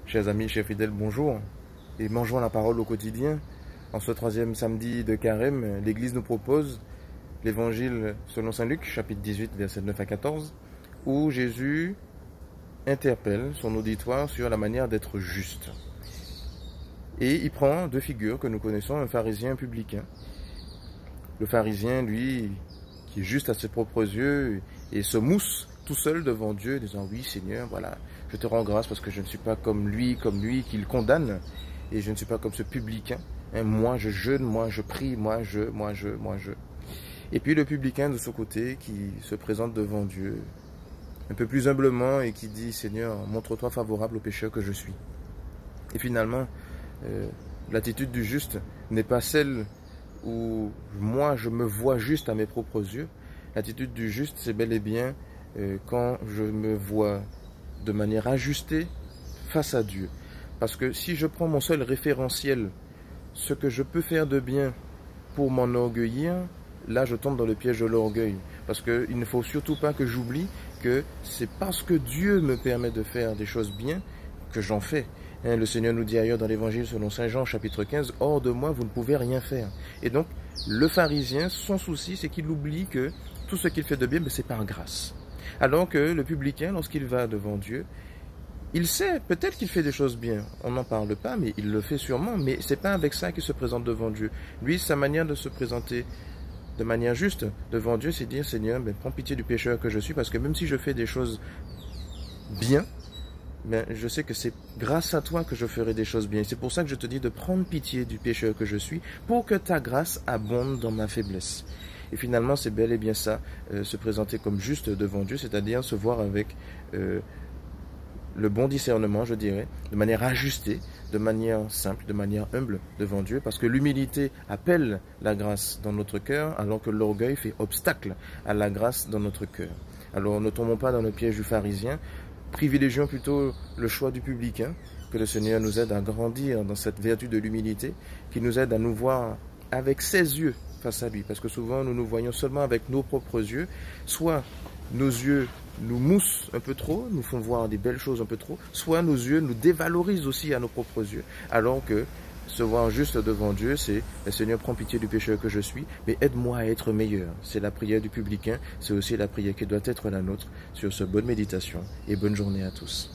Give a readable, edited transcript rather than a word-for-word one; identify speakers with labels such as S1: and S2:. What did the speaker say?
S1: Chers amis, chers fidèles, bonjour et mangeons la parole au quotidien. En ce troisième samedi de Carême, l'Église nous propose l'Évangile selon saint Luc, chapitre 18, versets 9 à 14, où Jésus interpelle son auditoire sur la manière d'être juste. Et il prend deux figures que nous connaissons, un pharisien et un publicain. Le pharisien, lui, qui est juste à ses propres yeux et se mousse tout seul devant Dieu, disant « Oui, Seigneur, voilà, je te rends grâce parce que je ne suis pas comme lui qu'il condamne, et je ne suis pas comme ce publicain. Hein, moi, je jeûne, moi, je prie, moi, je... » Et puis le publicain de ce côté qui se présente devant Dieu, un peu plus humblement, et qui dit « Seigneur, montre-toi favorable au pécheur que je suis. » Et finalement, l'attitude du juste n'est pas celle où moi, je me vois juste à mes propres yeux. L'attitude du juste, c'est bel et bien quand je me vois de manière ajustée face à Dieu. Parce que si je prends mon seul référentiel, ce que je peux faire de bien pour m'enorgueillir, là je tombe dans le piège de l'orgueil. Parce qu'il ne faut surtout pas que j'oublie que c'est parce que Dieu me permet de faire des choses bien que j'en fais. Hein, le Seigneur nous dit ailleurs dans l'Évangile selon saint Jean, chapitre 15, « Hors de moi, vous ne pouvez rien faire. » Et donc, le pharisien, son souci, c'est qu'il oublie que tout ce qu'il fait de bien, c'est par grâce. Alors que le publicain, lorsqu'il va devant Dieu, il sait peut-être qu'il fait des choses bien. On n'en parle pas, mais il le fait sûrement. Mais c'est pas avec ça qu'il se présente devant Dieu. Lui, sa manière de se présenter de manière juste devant Dieu, c'est dire, Seigneur, prends pitié du pécheur que je suis, parce que même si je fais des choses bien, je sais que c'est grâce à toi que je ferai des choses bien. C'est pour ça que je te dis de prendre pitié du pécheur que je suis, pour que ta grâce abonde dans ma faiblesse. Et finalement, c'est bel et bien ça, se présenter comme juste devant Dieu, c'est-à-dire se voir avec le bon discernement, je dirais, de manière ajustée, de manière simple, de manière humble devant Dieu, parce que l'humilité appelle la grâce dans notre cœur, alors que l'orgueil fait obstacle à la grâce dans notre cœur. Alors ne tombons pas dans le piège du pharisien, privilégions plutôt le choix du publicain, que le Seigneur nous aide à grandir dans cette vertu de l'humilité, qui nous aide à nous voir avec ses yeux face à lui, parce que souvent nous nous voyons seulement avec nos propres yeux, soit nos yeux nous moussent un peu trop, nous font voir des belles choses un peu trop, soit nos yeux nous dévalorisent aussi à nos propres yeux, alors que se voir juste devant Dieu, c'est « Seigneur, prends pitié du pécheur que je suis, mais aide-moi à être meilleur ». C'est la prière du publicain, c'est aussi la prière qui doit être la nôtre. Sur ce, bonne méditation et bonne journée à tous.